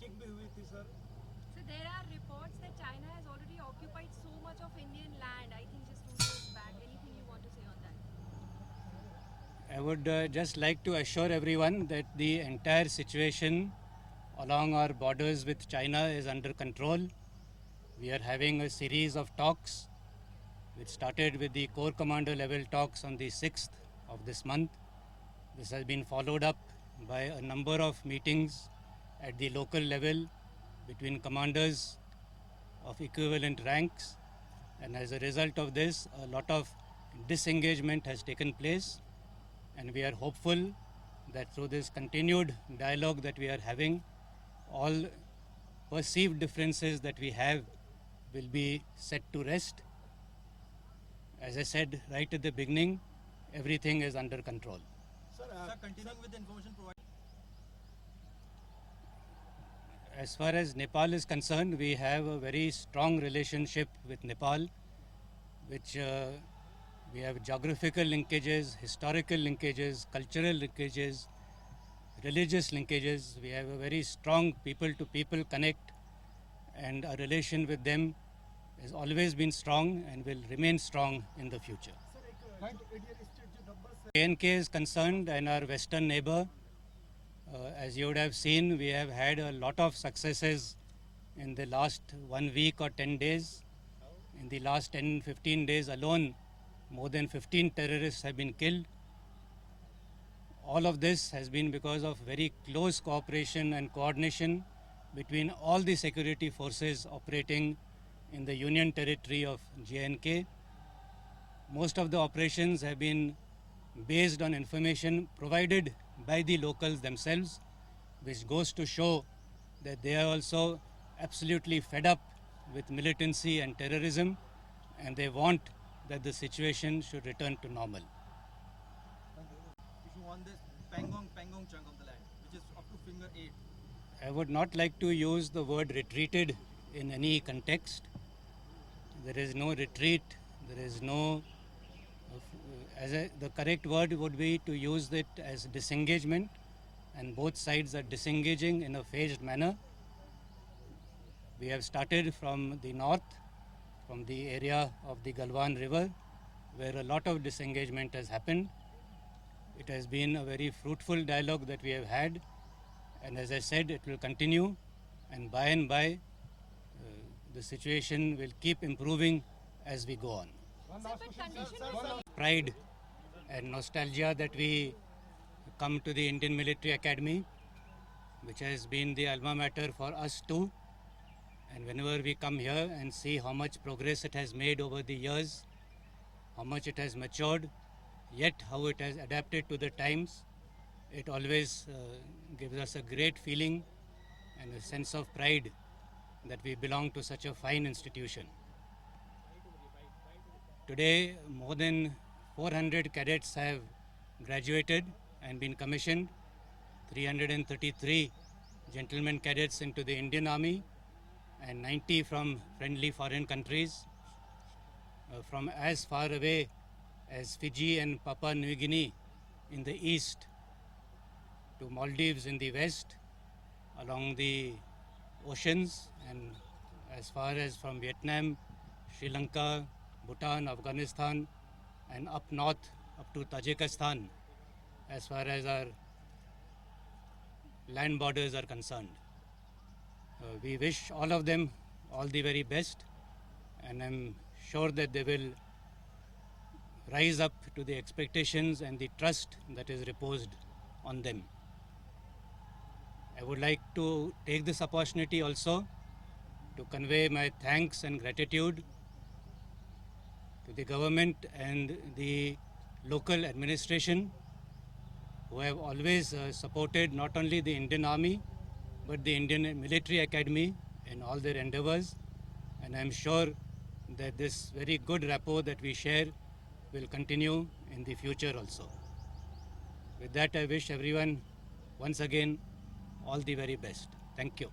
Check भी हुई थी sir. So there are reports that China has already occupied so much of Indian land. I think just 2 years back. Anything you want to say on that? I would just like to assure everyone that the entire situation along our borders with China is under control. We are having a series of talks which started with the Corps Commander level talks on the 6th of this month. This has been followed up by a number of meetings at the local level between commanders of equivalent ranks, and as a result of this, a lot of disengagement has taken place, and we are hopeful that through this continued dialogue that we are having, all perceived differences that we have will be set to rest. As I said right at the beginning, everything is under control. Sir, continuing with the information provided. As far as Nepal is concerned, we have a very strong relationship with Nepal, which we have geographical linkages, historical linkages, cultural linkages, religious linkages. We have a very strong people to people connect, and our relation with them has always been strong and will remain strong in the future. J&K is concerned and our western neighbor, as you would have seen, we have had a lot of successes in the last 1 week or 10 days. In the last 10-15 days alone, more than 15 terrorists have been killed. All of this has been because of very close cooperation and coordination between all the security forces operating in the Union Territory of J&K. Most of the operations have been based on information provided by the locals themselves, which goes to show that they are also absolutely fed up with militancy and terrorism, and they want that the situation should return to normal. If you want this Pangong chunk of the land, which is up to finger 8. I would not like to use the word retreated in any context. There is no retreat, there is no the correct word would be to use it as disengagement, and both sides are disengaging in a phased manner. We have started from the north, from the area of the Galwan River, where a lot of disengagement has happened. It has been a very fruitful dialogue that we have had, and as I said, it will continue, and by, the situation will keep improving as we go on. Pride and nostalgia that we come to the Indian Military Academy, which has been the alma mater for us too. And whenever we come here and see how much progress it has made over the years, how much it has matured, yet how it has adapted to the times, it always gives us a great feeling and a sense of pride that we belong to such a fine institution. Today, more than 400 cadets have graduated and been commissioned, 333 gentlemen cadets into the Indian Army, and 90 from friendly foreign countries, from as far away as Fiji and Papua New Guinea in the east to Maldives in the west, along the oceans, and as far as from Vietnam, Sri Lanka, Bhutan, Afghanistan, and up north up to Tajikistan, as far as our land borders are concerned. We wish all of them all the very best, and I'm sure that they will rise up to the expectations and the trust that is reposed on them. I would like to take this opportunity also to convey my thanks and gratitude to the government and the local administration, who have always supported not only the Indian Army but the Indian Military Academy in all their endeavors, and I am sure that this very good rapport that we share will continue in the future also. With that, I wish everyone once again all the very best. Thank you.